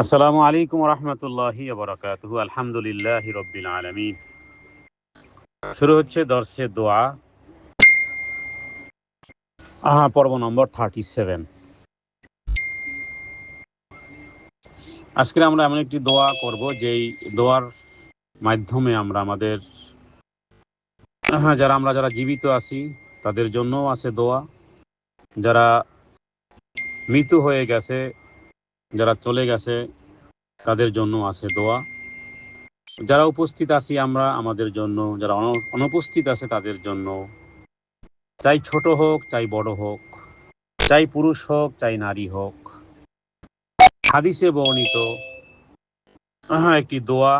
আসসালামু আলাইকুম রহমতুল্লাহি বারাকাতুহু। আলহামদুলিল্লাহি রব্বিল আলামিন। শুরু হচ্ছে দর্শে দোয়া পর্ব নম্বর 37। আজকে আমরা এমন একটি দোয়া করব যেই দোয়ার মাধ্যমে আমরা আমাদের যারা জীবিত আছি তাদের জন্যও আছে দোয়া, যারা মৃত হয়ে গেছে, যারা চলে গেছে তাদের জন্য আছে দোয়া, যারা উপস্থিত আছি আমরা আমাদের জন্য, যারা অনুপস্থিত আছে তাদের জন্য, চাই ছোট হোক চাই বড় হোক, চাই পুরুষ হোক চাই নারী হোক। হাদিসে বর্ণিত একটি দোয়া,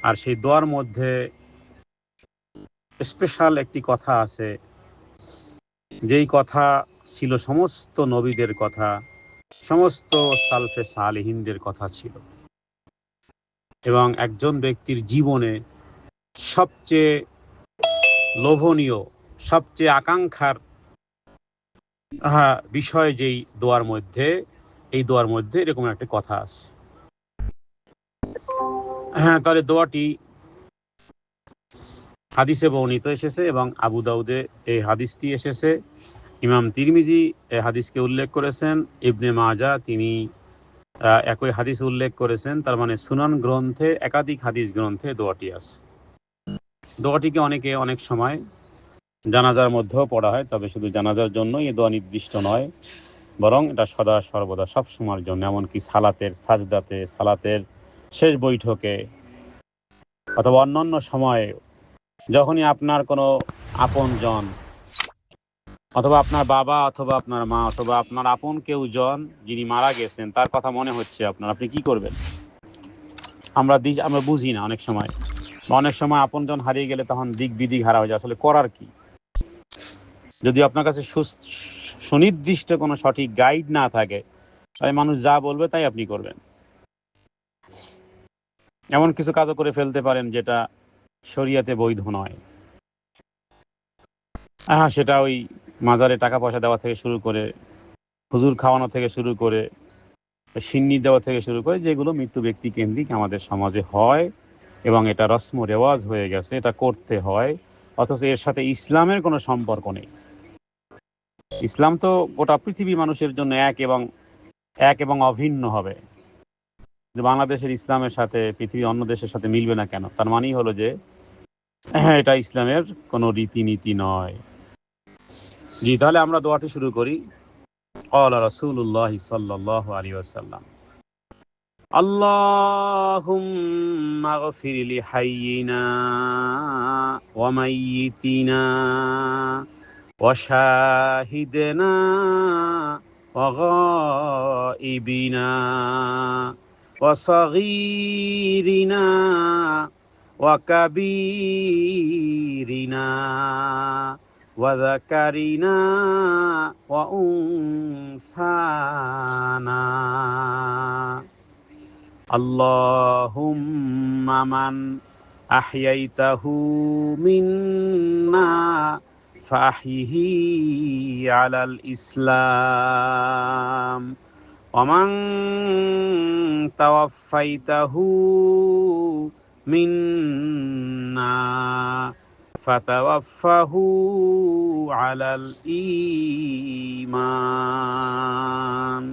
আর সেই দোয়ার মধ্যে স্পেশাল একটি কথা আছে, যেই কথা ছিল সমস্ত নবীদের কথা, সমস্ত সালফে সালেহিনদের কথা ছিল, এবং একজন ব্যক্তির জীবনে সবচেয়ে লোভনীয়, সবচেয়ে আকাঙ্ক্ষার বিষয় যেই দোয়ার মধ্যে, এই দোয়ার মধ্যে এরকম একটা কথা আছে। তাহলে দোয়াটি হাদিসে বর্ণিত এসেছে এবং আবু দাউদে এই হাদিসটি এসেছে। ইমাম তিরমিজি এই হাদিসকে উল্লেখ করেছেন। ইবনে মাজা তিনি একই হাদিস উল্লেখ করেছেন। তার মানে সুনান গ্রন্থে, একাধিক হাদিস গ্রন্থে দোয়াটি আছে। দোয়াটিকে অনেকে অনেক সময় জানাজার মধ্যেও পড়া হয়, তবে শুধু জানাজার জন্য এই দোয়া নির্দিষ্ট নয়, বরং এটা সদা সর্বদা সব সময়ের জন্য, এমনকি সালাতের সাজদাতে, সালাতের শেষ বৈঠকে, অথবা অন্যান্য সময়ে যখনই আপনার কোনো আপনজন, অথবা আপনার বাবা অথবা আপনার মা অথবা আপনার আপন কেউ জন যিনি মারা গেছেন তার কথা মনে হচ্ছে আপনি কি করবেন? আমরা বুঝি না অনেক সময় আপনজন হারিয়ে গেলে তখন দিক বিদিক হারা হয়ে যায়, আসলে করার কি? যদি আপনার কাছে সুনির্দিষ্ট কোনো সঠিক গাইড না থাকে, তাই মানুষ যা বলবে তাই আপনি করবেন। এমন কিছু কাজও করে ফেলতে পারেন যেটা শরিয়াতে বৈধ নয়। সেটা ওই মাজারে টাকা পয়সা দেওয়া থেকে শুরু করে, হুজুর খাওয়ানো থেকে শুরু করে, সিন্নি দেওয়া থেকে শুরু করে, যেগুলো মৃত্যু ব্যক্তি কেন্দ্রিক আমাদের সমাজে হয় এবং এটা রসম রেওয়াজ হয়ে গেছে, এটা করতে হয়, অথচ এর সাথে ইসলামের কোনো সম্পর্ক নেই। ইসলাম তো গোটা পৃথিবী মানুষের জন্য এক এবং অভিন্ন হবে। বাংলাদেশের ইসলামের সাথে পৃথিবীর অন্য দেশের সাথে মিলবে না কেন? তার মানেই হলো যে এটা ইসলামের কোনো রীতিনীতি নয়। জি, তাহলে আমরা দোয়াটি শুরু করি। ক্বালা রাসূলুল্লাহ সাল্লাল্লাহু আলাইহি ওয়াসাল্লাম, আল্লাহুম্মা গফির লিহাইয়িনা ওয়া মাইয়িতিনা ওয়া শাহিদিনা ওয়া গায়িবিনা ওয়া সাগীরিনা ওয়া কাবীরিনা ওয়া যাকারিনা ওয়া উনসানা। আল্লাহুম্মা মান আহইয়াইতাহু মিন্না ফাহইহি আলাল ইসলাম ওয়া মান তাওয়াফফাইতাহু মিন্না ফাতাওয়াফফাহু আলাল ঈমান।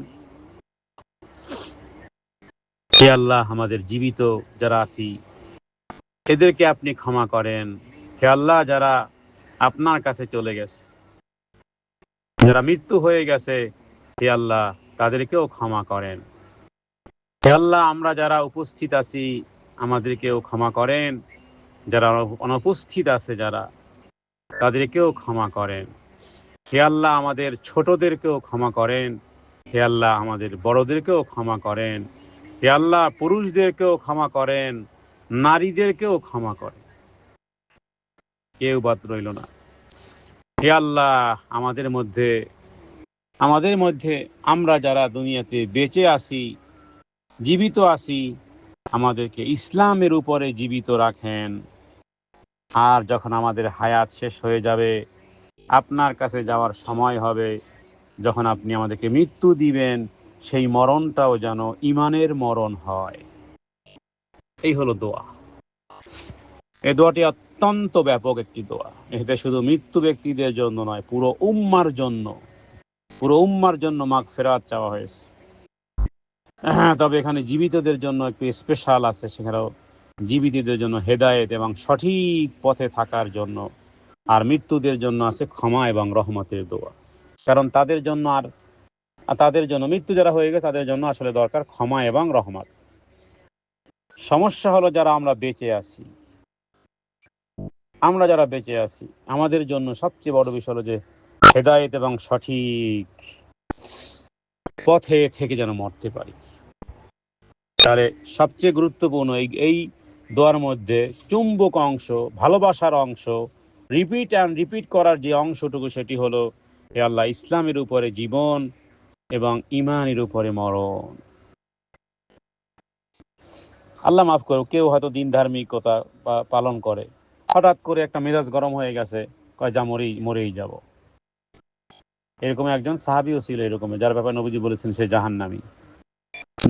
হে আল্লাহ, আমাদের জীবিত যারা আছি এদেরকে আপনি ক্ষমা করেন। হে আল্লাহ, যারা আপনার কাছে চলে গেছে, যারা মৃত্যু হয়ে গেছে, হে আল্লাহ তাদেরকেও ক্ষমা করেন। হে আল্লাহ, আমরা যারা উপস্থিত আছি আমাদেরকেও ক্ষমা করেন, যারা অনুপস্থিত আছে যারা, তাদেরকেও ক্ষমা করেন। হে আল্লাহ, আমাদের ছোটদেরকেও ক্ষমা করেন। হে আল্লাহ, আমাদের বড়দেরকেও ক্ষমা করেন। হে আল্লাহ, পুরুষদেরকেও ক্ষমা করেন, নারীদেরকেও ক্ষমা করেন, কেউ বাদ রইল না। হে আল্লাহ, আমাদের মধ্যে আমরা যারা দুনিয়াতে বেঁচে আছি, জীবিত আছি, আমাদেরকে ইসলামের উপরে জীবিত রাখেন। আর যখন আমাদের হায়াত শেষ হয়ে যাবে, আপনার কাছে যাওয়ার সময় হবে, যখন আপনি আমাদেরকে মৃত্যু দিবেন, সেই মরণটাও যেন ইমানের মরণ হয়। এই হলো দোয়া। এই দোয়াটি অত্যন্ত ব্যাপক একটি দোয়া। এটা শুধু মৃত্যু ব্যক্তিদের জন্য নয়, পুরো উম্মার জন্য মাগফিরাত চাওয়া হয়েছে। হ্যাঁ, তবে এখানে জীবিতদের জন্য একটু স্পেশাল আছে, সেখানেও জীবিতদের জন্য হেদায়েত এবং সঠিক পথে থাকার জন্য, আর মৃত্যুদের জন্য আছে ক্ষমা এবং রহমতের দোয়া। কারণ তাদের জন্য মৃত্যু যারা হয়ে গেছে তাদের জন্য আসলে দরকার ক্ষমা এবং রহমত। সমস্যা হলো যারা যারা বেঁচে আছি আমাদের জন্য সবচেয়ে বড় বিষয় হলো যে হেদায়েত এবং সঠিক পথে থেকে যেন মরতে পারি। তাহলে সবচেয়ে গুরুত্বপূর্ণ এই দোয়ার মধ্যে চুম্বক অংশ, ভালোবাসার অংশ, রিপিট করার যে অংশটুকু, সেটি হলো হে আল্লাহ, ইসলামের উপরে জীবন এবং ইমানের উপরে মরণ। আল্লাহ মাফ করো, কেউ হয়তো দিন ধার্মিকতা পালন করে, হঠাৎ করে একটা মেজাজ গরম হয়ে গেছে, কয় যা মরেই যাব। এরকম একজন সাহাবীও ছিল এরকম, যার ব্যাপারে নবীজি বলেছেন সে জাহান্নামী।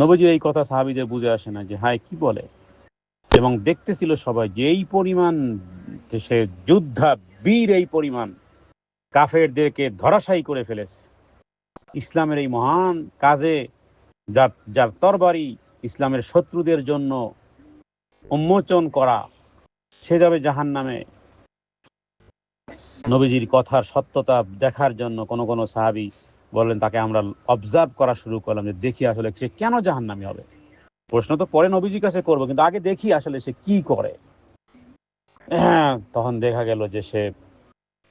নবীজির এই কথা সাহাবীদের বুঝে আসে না যে হায় কি বলে, এবং দেখতেছিল সবাই যে এই পরিমাণ সে যোদ্ধা বীর, এই পরিমাণ কাফেরদেরকে ধরাশায়ী করে ফেলেছে। ইসলামের এই মহান কাজে যার তরবারি ইসলামের শত্রুদের জন্য উন্মোচন করা, সে যাবে জাহান্নামে। নবীজির কথার সত্যতা দেখার জন্য কোনো সাহাবী বললেন, তাকে আমরা অবজার্ভ করা শুরু করলাম যে দেখি আসলে সে কেন জাহান্নামী হবে। প্রশ্ন তো পরে নবীজির কাছে করবো, কিন্তু আগে দেখি আসলে সে কি করে। হ্যাঁ, তখন দেখা গেল যে সে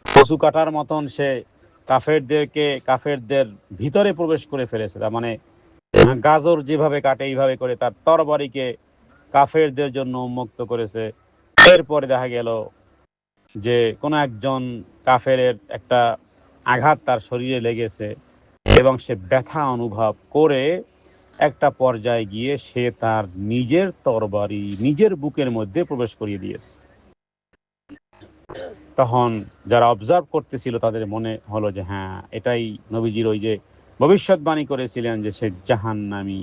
পশু কাটার মতন সে কাফেরদের ভিতরে প্রবেশ করে ফেলেছে। তার মানে গাজর যেভাবে কাটে এইভাবে করে তার তরবারিকে কাফেরদের জন্য উন্মুক্ত করেছে। এরপরে দেখা গেল যে কোনো একজন কাফের একটা আঘাত তার শরীরে লেগেছে এবং সে ব্যথা অনুভব করে একটা পর্যায়ে গিয়ে সে তার নিজের তরবারি নিজের বুকের মধ্যে প্রবেশ করিয়ে দিয়েছে। তখন যারা অবজার্ভ করতেছিল তাদের মনে হলো যে হ্যাঁ, এটাই নবীজির ওই যে ভবিষ্যৎবাণী করেছিলেন যে সে জাহান্নামী।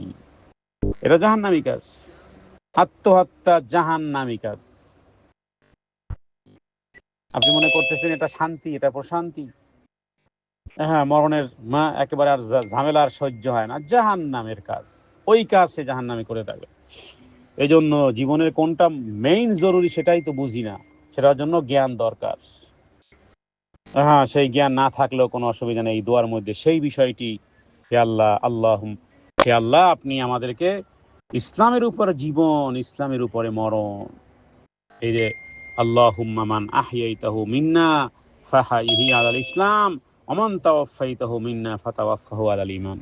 এটা জাহান্নামী কাজ, আত্মহত্যা জাহান্নামী কাজ। আপনি মনে করতেছেন এটা শান্তি, এটা প্রশান্তি, হ্যাঁ মরণের একেবারে আর ঝামেলা আর সহ্য হয় না, জাহান্নামের কাজ। ওই কাজ সে জাহান্নামী করে থাকে। এই জন্য জীবনের কোনটা মেইন জরুরি সেটাই তো বুঝি না, সেটার জন্য জ্ঞান দরকার। হ্যাঁ, সেই জ্ঞান না থাকলেও কোনো অসুবিধা নেই। এই দোয়ার মধ্যে সেই বিষয়টি, হে আল্লাহ আপনি আমাদেরকে ইসলামের উপরে জীবন, ইসলামের উপরে মরণ, এই যে আল্লাহুম্মা মান আহইয়াইতাহু মিন্না ফাহাইহি আলাল ইসলাম ওমান তাওয়াফাইতাহু মিন্না ফাতাওয়াফাহু আলাল ঈমান।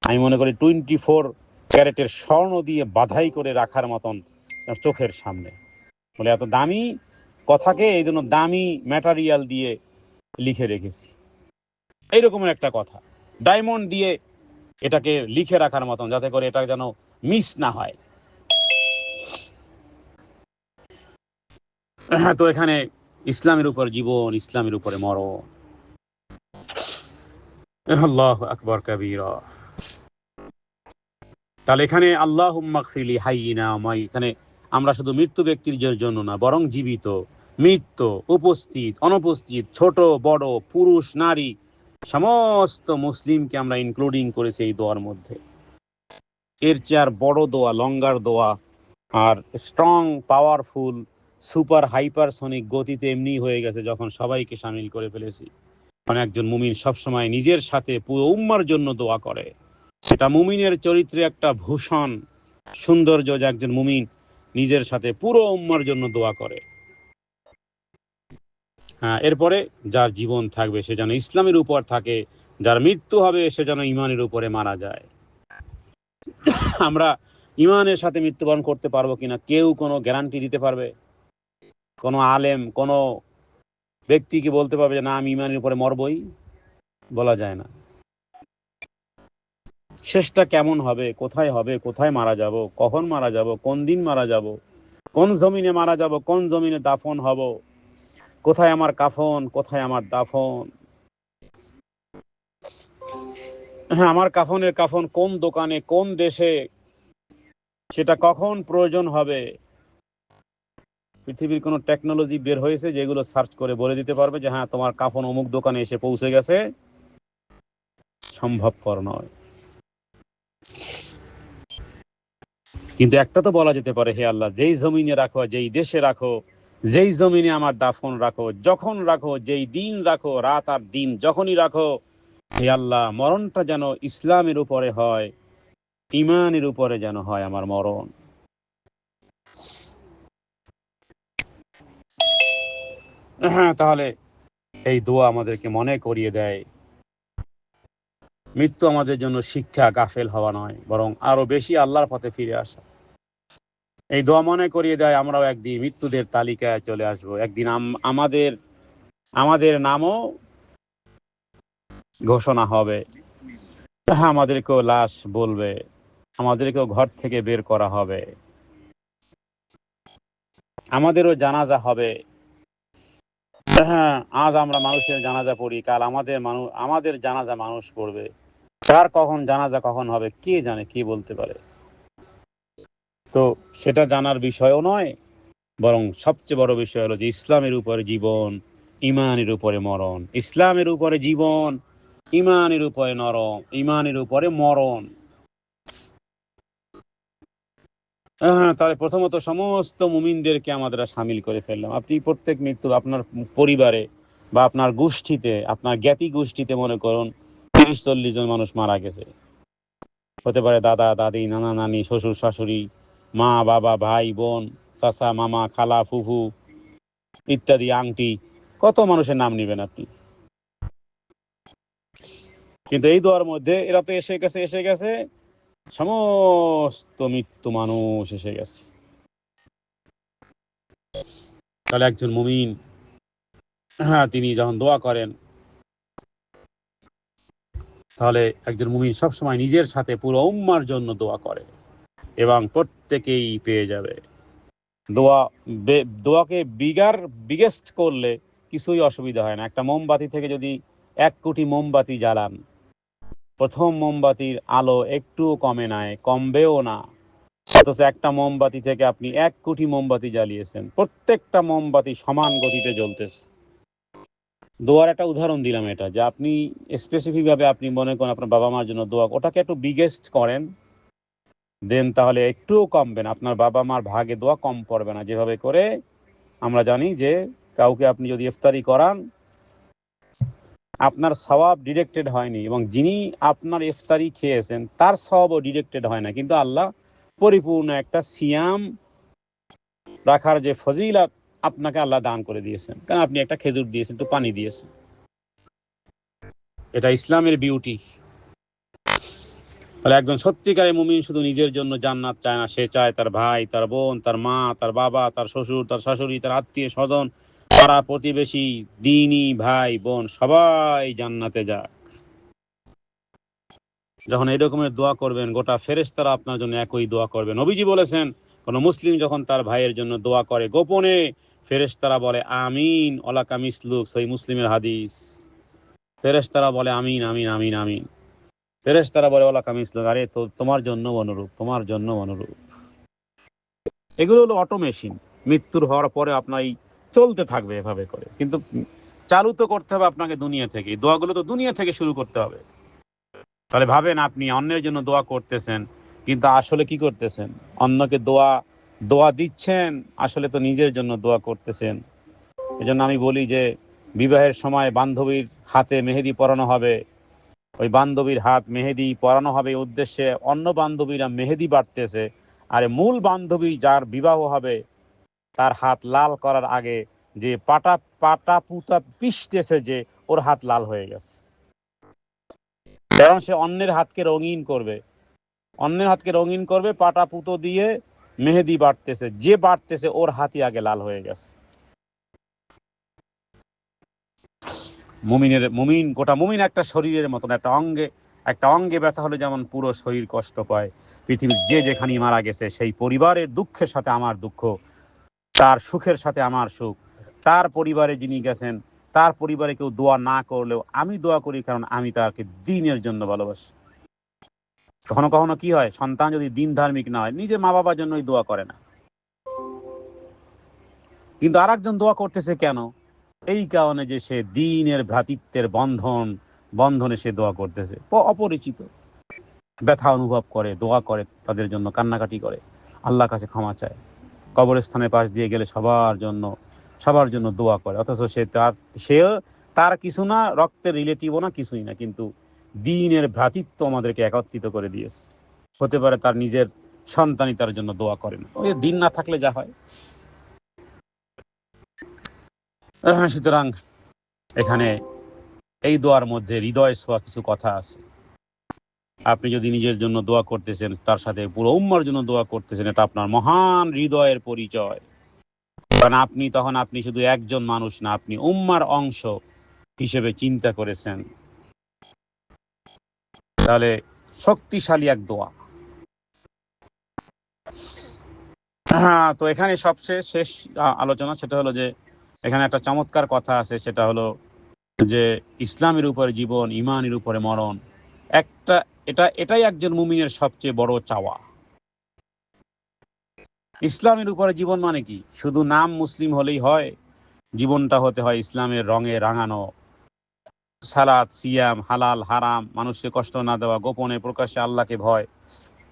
আমি মনে করি 24 ক্যারেটের স্বর্ণ দিয়ে বাধাই করে রাখার মতন চোখের সামনে, বলে এত দামি কথাকে এই জন্য দামি ম্যাটেরিয়াল দিয়ে লিখে রেখেছি। এইরকমের একটা কথা ডায়মন্ড দিয়ে এটাকে লিখে রাখার মতন, যাতে করে এটা যেন মিস না হয়। তো এখানে ইসলামের উপর জীবন, ইসলামের উপরে মরণ। আল্লাহু আকবার কাবীরা। তাহলে এখানে আল্লাহুম্মা গফিরলি হাইয়িনা এখানে আমরা শুধু মৃত্যু ব্যক্তির জন্য না, বরং জীবিত, মৃত, উপস্থিত, অনুপস্থিত, ছোট বড়, পুরুষ নারী, সমস্ত মুসলিমকে আমরা ইনক্লুডিং করেছি এই দোয়ার মধ্যে। এর চেয়ে আর বড় দোয়া, লঙ্গার দোয়া আর স্ট্রং, পাওয়ারফুল, সুপার হাইপারসনিক গতিতে এমনি হয়ে গেছে যখন সবাইকে সামিল করে ফেলেছি। মানে একজন মুমিন সবসময় নিজের সাথে পুরো উম্মার জন্য দোয়া করে। এটা মুমিনের চরিত্রে একটা ভূষণ, সৌন্দর্য, যে একজন মুমিন নিজের সাথে পুরো উম্মার জন্য দোয়া করে। হ্যাঁ, এরপরে যার জীবন থাকবে সে যেন ইসলামের উপর থাকে, যার মৃত্যু হবে সে যেন ইমানের উপরে মারা যায়। আমরা ইমানের সাথে মৃত্যুবরণ করতে পারবো কিনা কেউ কোনো গ্যারান্টি দিতে পারবে? কোনো আলেম, কোনো ব্যক্তি কি বলতে পারবে যে না আমি ইমানের উপরে মরবই? বলা যায় না। শেষটা কেমন হবে, কোথায় মারা যাব, কখন মারা যাব, কোন দিন মারা যাব, কোন জমিনে মারা যাব, কোন জমিনে দাফন হব, কোথায় আমার কাফন, কোথায় আমার দাফন। হ্যাঁ, আমার কাফনের কাফন কোন দোকানে কোন দেশে সেটা কখন প্রয়োজন হবে, পৃথিবীর কোনো টেকনোলজি বের হয়েছে যেগুলো সার্চ করে বলে দিতে পারবে যে হ্যাঁ তোমার কাফন অমুক দোকানে এসে পৌঁছে গেছে? সম্ভবপর নয়। কিন্তু একটা তো বলা যেতে পারে, হে আল্লাহ, যেই জমিনে রাখো, যেই দেশে রাখো, যেই জমিনে আমার দাফন রাখো, যখন রাখো, যেই দিন রাখো, রাত আর দিন যখনই রাখো, হে আল্লাহ, মরণটা যেন ইসলামের উপরে হয়, ইমানের উপরে যেন হয় আমার মরণ। হ্যাঁ, তাহলে এই দোয়া আমাদেরকে মনে করিয়ে দেয় মৃত্যু আমাদের জন্য শিক্ষা, গাফেল হওয়া নয়, বরং আরো বেশি আল্লাহর পথে ফিরে আসা। এই দোয়া মনে করিয়ে দেয় আমরাও একদিন মৃত্যুদের তালিকায় চলে আসব, একদিন আমাদের আমাদের নামও ঘোষণা হবে। হ্যাঁ, আমাদেরকেও লাশ বলবে, আমাদেরকেও ঘর থেকে বের করা হবে, আমাদেরও জানাজা হবে। হ্যাঁ, আজ আমরা মানুষের জানাজা পড়ি, কাল আমাদের জানাজা মানুষ পড়বে। কার কখন জানাজা কখন হবে কে জানে, কে বলতে পারে? তো সেটা জানার বিষয়ও নয়, বরং সবচেয়ে বড় বিষয় হলো যে ইসলামের উপরে জীবন, ইমানের উপরে মরণ। ইসলামের উপরে জীবন, ইমানের উপরে ইমানের উপরে মরণ। হ্যাঁ, তাহলে প্রথমত সমস্ত মুমিনদেরকে আমাদের সামিল করে ফেললাম। আপনি প্রত্যেক মৃত্যু আপনার পরিবারে বা আপনার গোষ্ঠীতে, আপনার জ্ঞাতি গোষ্ঠীতে মনে করুন 30-40 জন মানুষ মারা গেছে। হতে পারে দাদা দাদি, নানা নানি, শ্বশুর শাশুড়ি, মা বাবা, ভাই বোন, চাচা মামা, খালা ফুফু ইত্যাদি, আংটি, কত মানুষের নাম নেবেন আপনি? কিন্তু এই দোয়ার মধ্যে এরা তো এসে গেছে সমস্ত মৃত্যু মানুষ এসে গেছে। তাহলে একজন মুমিন, হ্যাঁ, তিনি যখন দোয়া করেন, তাহলে একজন মুমিন সবসময় নিজের সাথে পুরো উম্মার জন্য দোয়া করে এবং প্রত্যেকেই পেয়ে যাবে। দোয়া দোয়াকে বিগেস্ট করলে কিছুই অসুবিধা হয় না। একটা মোমবাতি থেকে যদি 1 কোটি মোমবাতি জ্বালান, প্রথম মোমবাতির আলো একটুও কমে নাই, কমবেও না। অথচ একটা মোমবাতি থেকে আপনি 1 কোটি মোমবাতি জ্বালিয়েছেন, প্রত্যেকটা মোমবাতি সমান গতিতে জ্বলতেছে। দোয়ার একটা উদাহরণ দিলাম, এটা যে আপনি স্পেসিফিক ভাবে আপনি মনে করেন আপনার বাবা মার জন্য দোয়া, ওটাকে একটু বিগেস্ট করেন, দেন তাহলে একটুও কমবে না, আপনার বাবা মার ভাগে দোয়া কম পড়বে না। যেভাবে করে আমরা জানি যে কাউকে আপনি যদি ইফতারি করান, আপনার সওয়াব ডিরেক্টেড হয়নি, এবং যিনি আপনার ইফতারি খেয়েছেন তার সওয়াবও ডিরেক্টেড হয় না, কিন্তু আল্লাহ পরিপূর্ণ একটা সিয়াম রাখার যে ফজিলত আপনাকে আল্লাহ দান করে দিয়েছেন, কারণ আপনি একটা খেজুর দিয়েছেন, একটু পানি দিয়েছেন। এটা ইসলামের বিউটি। তাহলে একজন সত্যিকারের মুমিন শুধু নিজের জন্য জান্নাত চায় না, সে চায় তার ভাই, তার বোন, তার মা, তার বাবা, তার শ্বশুর, তার শাশুড়ি, তার আত্মীয় স্বজন, পাড়া প্রতিবেশী, দিনী ভাই বোন সবাই জান্নাতে যাক। যখন এই রকমের দোয়া করবেন, গোটা ফেরেশতারা আপনার জন্য একই দোয়া করবে। নবীজি বলেছেন, কোন মুসলিম যখন তার ভাইয়ের জন্য দোয়া করে গোপনে, ফেরেশতারা বলে আমিন ওয়ালাকা মিসলুক, সহিহ মুসলিমের হাদিস। ফেরেশতারা বলে আমিন আমিন আমিন আমিন। ফেরেশতারা বলে ওয়ালাকা মিসলুক, আরে তো তোমার জন্য অনুরূপ, তোমার জন্য অনুরূপ। এগুলো হলো অটোমেশন। মৃত্যুর হওয়ার পরে আপনার চলতে থাকবে এভাবে করে, কিন্তু চালু তো করতে হবে আপনাকে দুনিয়া থেকে। দোয়াগুলো তো দুনিয়া থেকে শুরু করতে হবে। তাহলে ভাবেন, আপনি অন্যের জন্য দোয়া করতেছেন, কিন্তু আসলে কি করতেছেন? অন্যকে দোয়া দোয়া দিচ্ছেন, আসলে তো নিজের জন্য দোয়া করতেছেন। এজন্য আমি বলি যে বিবাহের সময় বান্ধবীর হাতে মেহেদি পরানো হবে, ওই বান্ধবীর হাত মেহেদি পরানো হবে এই উদ্দেশ্যে অন্য বান্ধবীরা মেহেদি বাটতেছে, আর মূল বান্ধবী যার বিবাহ হবে তার হাত লাল করার আগে যে পাটা পাটা পুতা পিষতেছে, যে ওর হাত লাল হয়ে গেছে, কারণ সে অন্যের হাতকে রঙিন করবে, অন্যের হাতকে রঙিন করবে, পাটা পুতো দিয়ে মেহেদি বাটতেছে, যে বাটতেছে ওর হাতই আগে লাল হয়ে গেছে। মুমিন গোটা মুমিন একটা শরীরের মতন, একটা অঙ্গে ব্যথা হলে যেমন পুরো শরীর কষ্ট পায়, পৃথিবীর যে যেখানে মারা গেছে সেই পরিবারের দুঃখের সাথে আমার দুঃখ, তার সুখের সাথে আমার সুখ। তার পরিবারে যিনি গেছেন, তার পরিবারে কেউ দোয়া না করলেও আমি দোয়া করি, কারণ আমি তাকে দ্বীনের জন্য ভালোবাসি। কখনো কখনো কি হয়, সন্তান যদি দিন ধার্মিক না হয়, নিজের মা বাবার জন্যই দোয়া করে না, কিন্তু আর একজন দোয়া করতেছে কেন? এই কারণে যে সে দ্বীনের ভ্রাতৃত্বের বন্ধনে সে দোয়া করতেছে। অপরিচিত ব্যথা অনুভব করে, দোয়া করে, তাদের জন্য কান্নাকাটি করে, আল্লাহর কাছে ক্ষমা চায়, কবরস্থানের পাশ দিয়ে গেলে সবার জন্য দোয়া করে, অথচ সে তার কিছু না, রক্তের রিলেটিভও না, কিছুই না, কিন্তু দ্বীনের ভ্রাতৃত্ব আমাদেরকে একত্রিত করে দিয়েছে। হতে পারে তার নিজের সন্তানই তার জন্য দোয়া করে না। ওই দিন না থাকলে যা হয়। সুতরাং এখানে এই দোয়ার মধ্যে হৃদয় ছোঁয়া কিছু কথা আছে। আপনি যদি নিজের জন্য দোয়া করতেছেন, তার সাথে পুরো উম্মার জন্য দোয়া করতেছেন, এটা আপনার মহান হৃদয়ের পরিচয়। কারণ আপনি শুধু একজন মানুষ না, আপনি উম্মার অংশ হিসেবে চিন্তা করেছেন। তাহলে শক্তিশালী এক দোয়া। হ্যাঁ, তো এখানে সবচেয়ে শেষ আলোচনা সেটা হলো যে এখানে একটা চমৎকার কথা আছে, সেটা হলো যে ইসলামের উপরে জীবন, ইমানের উপরে মরণ, এটাই একজন মুমিনের সবচেয়ে বড় চাওয়া। ইসলামের উপরে জীবন মানে কি? শুধু নাম মুসলিম হলেই হয়? জীবনটা হতে হয় ইসলামের রঙে রাঙানো। সালাত, সিয়াম, হালাল হারাম, মানুষকে কষ্ট না দেওয়া, গোপনে প্রকাশ্যে আল্লাহকে ভয়।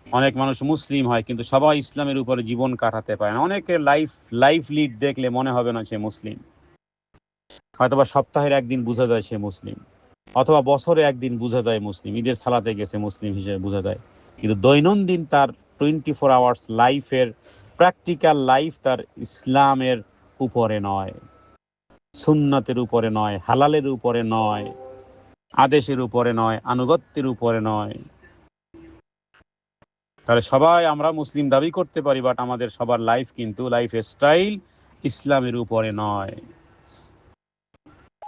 অনেক মানুষ মুসলিম হয় কিন্তু সবাই ইসলামের উপরে জীবন কাটাতে পারে না। অনেকের লাইফ লিড দেখলে মনে হবে না সে মুসলিম। হয়তোবা সপ্তাহের একদিন বোঝা যায় সে মুসলিম, অথবা বছরে একদিন বোঝা যায় মুসলিম, ঈদের সালাতে গেছে মুসলিম হিসেবে বোঝা যায়। কিন্তু দৈনন্দিন তার 24 আওয়ার্স লাইফের প্র্যাকটিক্যাল লাইফ তার ইসলামের উপরে নয়, সুন্নাতের উপরে নয়, হালালের উপরে নয়, আদেশের উপরে নয়, আনুগত্যের উপরে নয়। তাহলে সবাই আমরা মুসলিম দাবি করতে পারি, বাট আমাদের সবার লাইফ কিন্তু লাইফ স্টাইল ইসলামের উপরে নয়।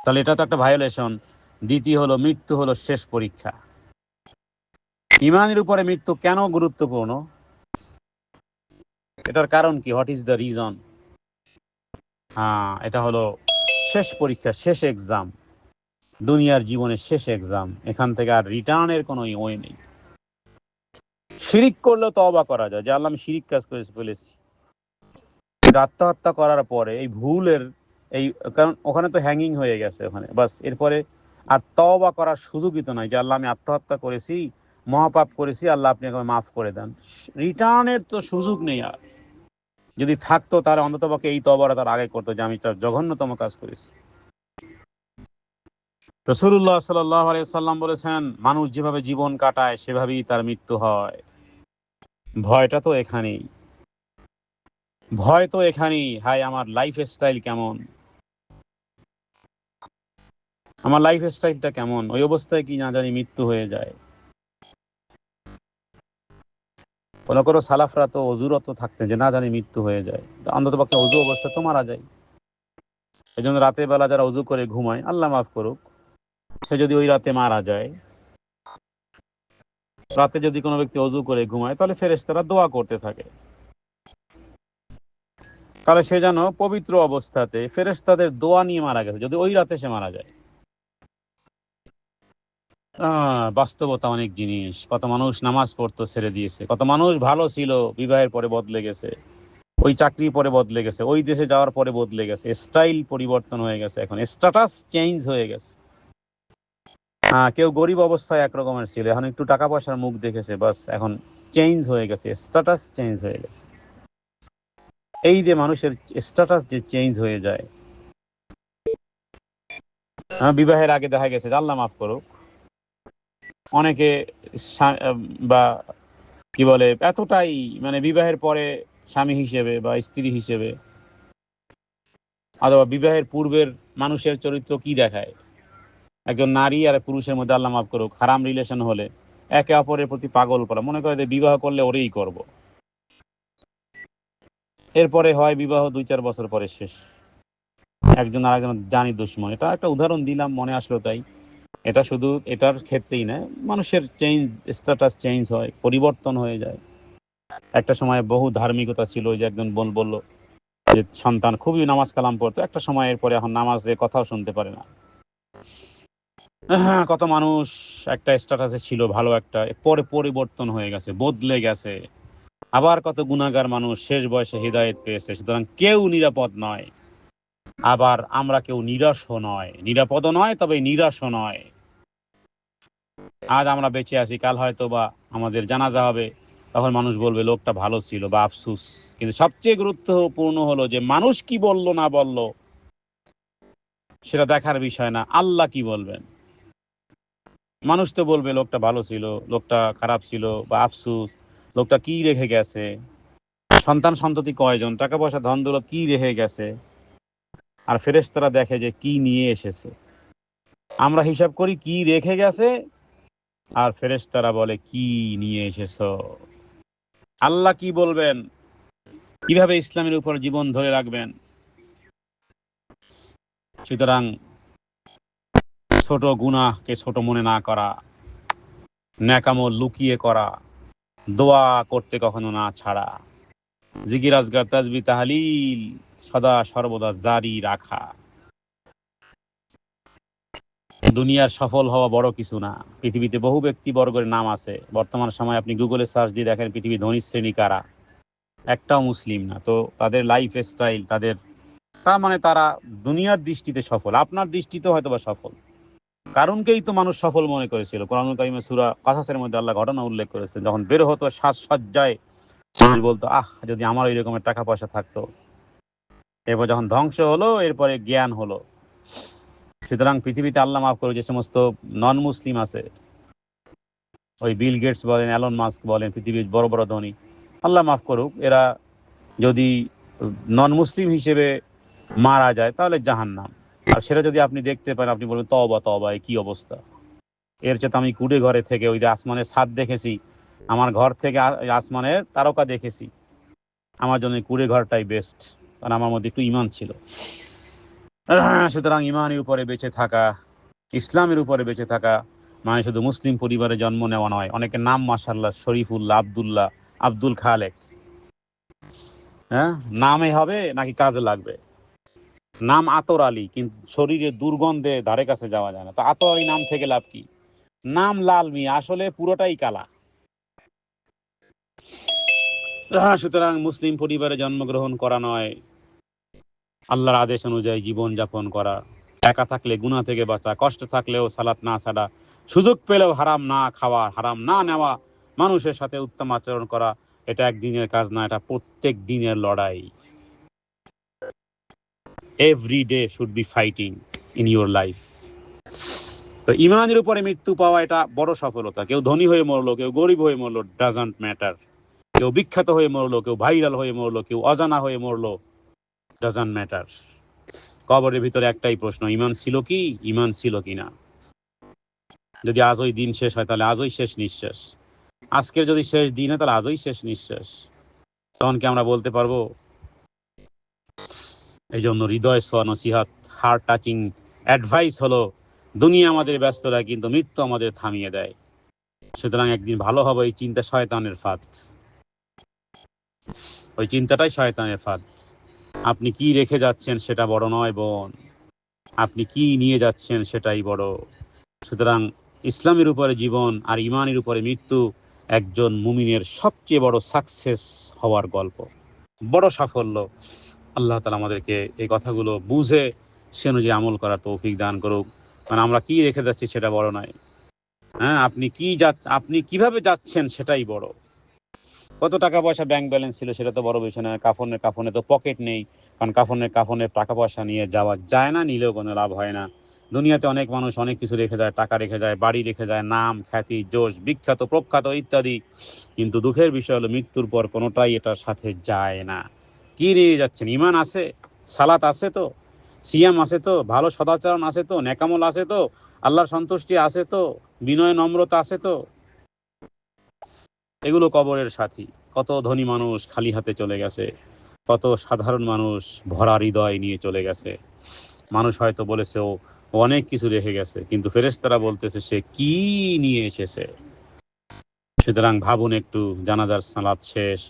তাহলে এটা তো একটা ভায়োলেশন। দ্বিতীয় হলো, মৃত্যু হলো শেষ পরীক্ষা। ইমানের উপরে মৃত্যু কেন গুরুত্বপূর্ণ? এটার কারণ কি? What is the reason? এটা হলো শেষ পরীক্ষা, শেষ এক্সাম, দুনিয়ার জীবনের শেষ এক্সাম। এখান থেকে আর রিটার্নের কোনো ওয়ে নেই। শিরিক করলেও তওবা করা যায় যে আল্লাহ আমি শিরিক কাজ করে ফেলেছি, আত্মহত্যা করার পরে এই ভুলের কারণ ওখানে তো হ্যাঙ্গিং হয়ে গেছে, ওখানে বাস, এরপরে আর তওবা করার সুযোগই তো নাই যে আল্লাহ আমি আত্মহত্যা করেছি, মহাপাপ করেছি, আল্লাহ আপনি আমাকে মাফ করে দেন। রিটার্নের তো সুযোগ নেই আর। যদি থাকতো তাহলে অন্ততপক্ষে এই তওবাটা তার আগে করতো যে আমি তার জঘন্যতম কাজ করেছি। রাসূলুল্লাহ সাল্লাল্লাহু আলাইহি সাল্লাম বলেছেন, মানুষ যেভাবে জীবন কাটায় সেভাবেই তার মৃত্যু হয়। ভয়টা তো এখানেই, ভয় তো এখানেই। হাই, আমার লাইফ স্টাইল কেমন, আমার লাইফ স্টাইলটা কেমন, ওই অবস্থায় কি না জানি মৃত্যু হয়ে যায়। কোনো সালাফরা তো অজুরত থাকতেন যে না জানি মৃত্যু হয়ে যায়, অন্তত পক্ষে অজু অবস্থা তো মারা যায়। এই জন্য রাতের বেলা যারা অজু করে ঘুমায়, আল্লাহ মাফ করুক, সে যদি ওই রাতে মারা যায়, রাতে যদি কোনো ব্যক্তি অজু করে ঘুমায়, তাহলে ফেরেশতারা দোয়া করতে থাকে, তাহলে সে যেন পবিত্র অবস্থাতে ফেরেশতাদের দোয়া নিয়ে মারা গেছে, যদি ওই রাতে সে মারা যায়। বাস্তবতা অনেক জিনিস। কত মানুষ নামাজ পড়তো ছেড়ে দিয়েছে, কত মানুষ ভালো ছিল, বিবাহের পরে বদলে গেছে, ওই চাকরি পরে বদলে গেছে, ওই দেশে যাওয়ার পরে বদলে গেছে, স্টাইল পরিবর্তন হয়ে গেছে, এখন স্ট্যাটাস চেঞ্জ হয়ে গেছে। কেউ গরিব অবস্থায় একরকমের ছিল, এখন একটু টাকা পয়সার মুখ দেখেছে, বাস এখন চেঞ্জ হয়ে গেছে, স্ট্যাটাস চেঞ্জ হয়ে গেছে। এই যে মানুষের স্ট্যাটাস যে চেঞ্জ হয়ে যায়, বিবাহের আগে দেখা গেছে, আল্লাহ মাফ করুক, অনেকে বা কি বলে এতটাই মানে বিবাহের পরে স্বামী হিসেবে বা স্ত্রী হিসেবে, অথবা বিবাহের পূর্বের মানুষের চরিত্র কি দেখায়, একজন নারী আর পুরুষের মধ্যে আল্লাহ মাফ করুক হারাম রিলেশন হলে একে অপরের প্রতি পাগল করা, মনে করে যে বিবাহ করলে ওরেই করব, এরপরে হয় বিবাহ 2-4 বছর পরে শেষ, একজন আরেকজন জানি দুশ্মন। এটা একটা উদাহরণ দিলাম, মনে আসলো তাই। এটা শুধু এটার ক্ষেত্রেই না, মানুষের স্ট্যাটাস চেঞ্জ হয়, পরিবর্তন হয়ে যায়। একটা সময় বহু ধার্মিকতা ছিল, ওই যে একজন বোন বললো যে সন্তান খুবই নামাজ কালাম পড়তো, একটা সময়ের পরে এখন নামাজে কথাও শুনতে পারে না। কত মানুষ একটা স্ট্যাটাসে ছিল ভালো, একটা পরে পরিবর্তন হয়ে গেছে, বদলে গেছে। আবার কত গুনাহগার মানুষ শেষ বয়সে হিদায়াত পেয়েছে। সুতরাং কেউ নিরাপদ নয়, আবার আমরা কেউ নিরাশও নয়, নিরাপদও নয় তবে নিরাশও নয়। আজ আমরা বেঁচে আছি, কাল হয়তো বা আমাদের জানাজা হবে, তখন মানুষ বলবে লোকটা ভালো ছিল বা আফসুস। কিন্তু সবচেয়ে গুরুত্বপূর্ণ হলো যে মানুষ কি বলল না বলল সেটা দেখার বিষয় না, আল্লাহ কি বলবেন। মানুষ তো বলবে লোকটা ভালো ছিল, লোকটা খারাপ ছিল বা আফসুস, লোকটা কি রেখে গেছে, সন্তান সন্ততি কয়জন, টাকা পয়সা ধন দৌলত কি রেখে গেছে। আর ফেরেশতারা দেখে যে কি নিয়ে এসেছে। আমরা হিসাব করি কি রেখে গেছে, আর ফেরেশতারা বলে কি নিয়ে এসেছো। আল্লাহ কি বলবেন, কিভাবে ইসলামের উপর জীবন ধরে রাখবেন। সুতরাং ছোট গুনাহকে ছোট মনে না করা, ন্যাকামল লুকিয়ে করা, দোয়া করতে কখনো না ছাড়া, জিকির আজগার তাসবিহ তাহলিল সদা সর্বদা জারি রাখা। দুনিয়ার সফল হওয়া বড় কিছু না। পৃথিবীতে বহু ব্যক্তিবর্গের নাম আছে, বর্তমান সময় আপনি গুগলে সার্চ দিয়ে দেখেন পৃথিবীর ধনী শ্রেণী কারা, একটাও মুসলিম না। তো তাদের লাইফ স্টাইল, তাদের, তার মানে তারা দুনিয়ার দৃষ্টিতে সফল, আপনার দৃষ্টিতে হয়তো বা সফল। কারণকেই তো মানুষ সফল মনে করেছিল। কোরআন কারিমে সূরা কাসাসের মধ্যে আল্লাহ ঘটনা উল্লেখ করেছেন, যখন বের হতো সাজসজ্জায় মানুষ বলতো আহ যদি আমার ওই রকমের টাকা পয়সা থাকতো। এরপর যখন ধ্বংস হলো, এরপরে জ্ঞান হলো। সুতরাং পৃথিবীতে আল্লাহ মাফ করে যে সমস্ত নন মুসলিম আছে, ওই বিল গেটস বলেন, অ্যালন মাস্ক বলেন, পৃথিবীর বড় বড় ধনী, আল্লাহ মাফ করুক, এরা যদি নন মুসলিম হিসেবে মারা যায় তাহলে জাহান্নাম। আর সেটা যদি আপনি দেখতে পান, আপনি বলবেন তওবা তওবা, কি অবস্থা। এর চেয়ে তো আমি কুড়ে ঘরে থেকে ওই যে আসমানের ছাদ দেখেছি, আমার ঘর থেকে আসমানের তারকা দেখেছি, আমার জন্য কুড়ে ঘরটাই বেস্ট, কারণ আমার মধ্যে একটু ইমান ছিল। সুতরাং ইমানের উপরে বেঁচে থাকা, ইসলামের উপরে বেঁচে থাকা মানে শুধু মুসলিম পরিবারে জন্ম নেওয়া নয়। অনেকের নাম মাশাআল্লাহ শরীফুল্লাহ, আব্দুল্লাহ, আব্দুল খালেক, হ্যাঁ, নামে হবে নাকি কাজে লাগবে। নাম আতর আলী, কিন্তু শরীরে দুর্গন্ধে ধারে কাছে যাওয়া যায় না। তো আতর আলী নাম থেকে লাভ কি? নাম লাল মিয়া, আসলে পুরোটাই কালা। সুতরাং মুসলিম পরিবারে জন্মগ্রহণ করা নয়, আল্লাহর আদেশ অনুযায়ী জীবন যাপন করা, একা থাকলে গুনাহ থেকে বাঁচা, কষ্ট থাকলেও সালাত না ছাড়া, সুযোগ পেলেও হারাম না খাওয়া, হারাম না নেওয়া, মানুষের সাথে উত্তম আচরণ করা। এটা একদিনের কাজ না, এটা প্রত্যেক দিনের লড়াই। Every day should be fighting in your life. তো ইমানের উপরে মৃত্যু পাওয়া এটা বড় সফলতা। কেউ ধনী হয়ে মরলো, কেউ গরিব হয়ে মরলো, ডাজন্ট ম্যাটার। কেউ বিখ্যাত হয়ে মরলো, কেউ ভাইরাল হয়ে মরলো, কেউ অজানা হয়ে মরলো, ডাজন্ট ম্যাটার। কবরের ভিতরে একটাই প্রশ্ন, ইমান ছিল কি, ইমান ছিল কিনা। যদি আজই দিন শেষ হয় তাহলে আজই শেষ নিঃশ্বাস, আজকের যদি শেষ দিন হয় তাহলে আজই শেষ নিঃশ্বাস। তখন কি আমরা বলতে পারবো? এই জন্য হৃদয় ছোঁয়া নসিহাত, হার্ট টাচিং অ্যাডভাইস হলো, দুনিয়া আমাদের ব্যস্ত রাখে কিন্তু মৃত্যু আমাদের থামিয়ে দেয়। সুতরাং একদিন ভালো হবে, এই চিন্তা শয়তানের ফাঁদ, ওই চিন্তাটাই শয়তানের ফাঁদ। আপনি কি রেখে যাচ্ছেন সেটা বড় নয় বোন, আপনি কি নিয়ে যাচ্ছেন সেটাই বড়। সুতরাং ইসলামের উপরে জীবন আর ইমানের উপরে মৃত্যু একজন মুমিনের সবচেয়ে বড় সাকসেস হওয়ার গল্প, বড় সাফল্য। আল্লাহ তাআলা আমাদেরকে এই কথাগুলো বুঝে সে অনুযায়ী আমল করার তৌফিক দান করুক। মানে আমরা কি রেখে যাচ্ছি সেটা বড় নয়, হ্যাঁ, আপনি কিভাবে যাচ্ছেন সেটাই বড়। কত টাকা পয়সা ব্যাংক ব্যালেন্স ছিল সেটা তো বড় বিষয় নয়। কাফনে তো পকেট নেই, কারণ কাফনে টাকা পয়সা নিয়ে যাওয়া যায় না, নিলেও কোনো লাভ হয় না। দুনিয়াতে অনেক মানুষ অনেক কিছু রেখে যায়, টাকা রেখে যায়, বাড়ি রেখে যায়, নাম খ্যাতি যশ বিখ্যাত প্রখ্যাত ইত্যাদি। কিন্তু দুঃখের বিষয় হলো মৃত্যুর পর কোনোটাই এটার সাথে যায় না। কি নিয়ে যাচ্ছেন? ইমান আছে, সালাত আছে তো, সিয়াম আছে তো, ভালো সদাচরণ আছে তো, নেকামল আছে তো, আল্লাহর সন্তুষ্টি আছে তো, বিনয় নম্রতা আছে তো। এগুলো কবরের সাথী। কত ধনী মানুষ খালি হাতে চলে গেছে, কত সাধারণ মানুষ ভরা হৃদয় নিয়ে চলে গেছে। মানুষ হয়তো বলেছে ও অনেক কিছু রেখে গেছে, কিন্তু ফেরেশতারা বলতেছে সে কি নিয়ে এসেছে। সুতরাং ভাবুন একটু, জানাজার সালাত শেষ,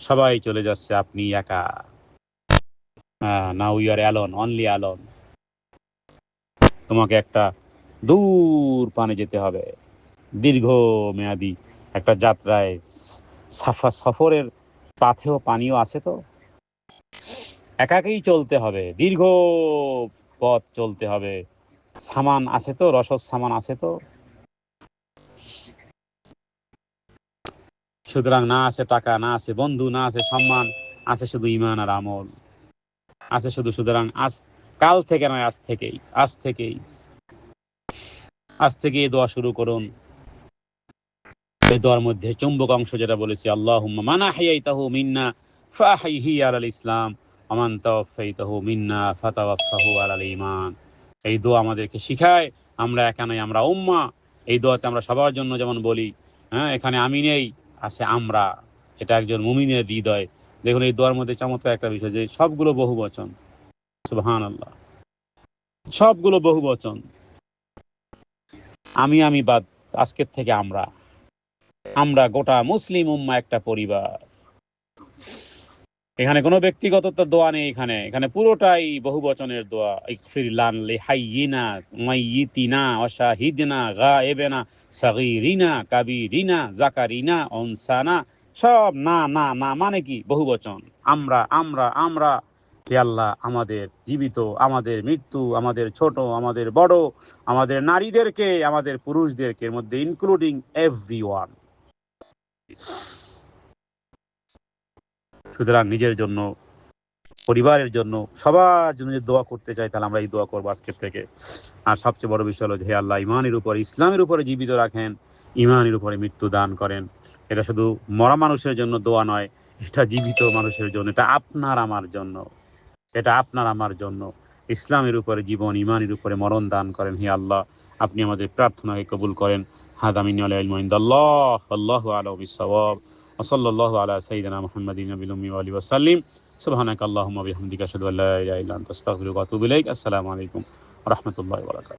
সবাই চলে যাচ্ছে, আপনি একা। Now you are alone, only alone. তোমাকে একটা দূর পানে যেতে হবে, দীর্ঘ মেয়াদি একটা যাত্রায় সফরের পাথেও পানিও আছে তো, একাকেই চলতে হবে, দীর্ঘ পথ চলতে হবে, সামান আছে তো, রসদ সামান আছে তো। সুতরাং না আছে টাকা, না আছে বন্ধু, না আছে সম্মান, আছে শুধু ঈমান আর আমল, আছে শুধু। সুতরাং আজ, কাল থেকে নয়, আজ থেকেই, আজ থেকে এই দোয়া শুরু করুন। এই দোয়ার মধ্যে চুম্বক অংশ যেটা বলেছি, আল্লাহুম্মা মান আহইয়াইতাহু মিন্না ফাহইহি আলাল ইসলাম ওয়া মান তাওয়াফাইতাহু মিন্না ফাতাওয়াফাহু আলাল ঈমান। এই দোয়া আমাদেরকে শিখায় আমরা একা নই, আমরা উম্মাহ। এই দোয়াতে আমরা সবার জন্য যেমন বলি, হ্যাঁ, এখানে আমি নেই, আছে আমরা। এটা একজন মুমিনের হৃদয়। দেখুন এই দোয়ার মধ্যে চমৎকার একটা বিষয় যে সবগুলো বহুবচন। সুবহানাল্লাহ, সবগুলো বহুবচন। আমি বাদ, আজকের থেকে আমরা, গোটা মুসলিম উম্মাহ একটা পরিবার। এখানে কোনো ব্যক্তিগত দোয়া নেই, এখানে পুরোটাই বহুবচনের দোয়া। ইগফির লান লিহাইয়িনা মাইয়িতিনা ওয়া শাহিদিনা গায়েবিনা সাগীরিনা কাবীরিনা যাকারিনা উনসানা, সব না না না মানে কি বহুবচন। আমরা হে আল্লাহ, আমাদের জীবিত, আমাদের মৃত্যু, আমাদের ছোট, আমাদের বড়, আমাদের নারীদেরকে, আমাদের পুরুষদেরকে, এর মধ্যে ইনক্লুডিং এভরিওয়ান। সুতরাং নিজের জন্য, পরিবারের জন্য, সবার জন্য যদি দোয়া করতে চাই, তাহলে আমরা এই দোয়া করবো আজকের থেকে। আর সবচেয়ে বড় বিষয় হলো যে হে আল্লাহ, ইমানের উপরে, ইসলামের উপরে জীবিত রাখেন, ইমানের উপরে মৃত্যু দান করেন। এটা শুধু মরা মানুষের জন্য দোয়া নয়, এটা জীবিত মানুষের জন্য, এটা আপনার আমার জন্য, এটা আপনার আমার জন্য। ইসলামের উপরে জীবন, ইমানের উপরে মরণ দান করেন। হে আল্লাহ, আপনি আমাদের প্রার্থনাকে কবুল করেন। হাদা মিনাল ইলমু ইনদাল্লাহ, আল্লাহু আ'লামু বিস-সাওয়াব। ওয়া সাল্লাল্লাহু আলা সাইয়্যিদিনা মুহাম্মাদিন নাবিয়্যিল উম্মি ওয়া আলিহি ওয়া সাল্লিম। সুবহানাকা আল্লাহুম্মা ওয়া বিহামদিকা আশহাদু আল্লা ইলাহা ইল্লা আনতা আস্তাগফিরুকা ওয়া আতুবু ইলাইক। আসসালামু আলাইকুম ওয়া রাহমাতুল্লাহি ওয়া বারাকাতুহু।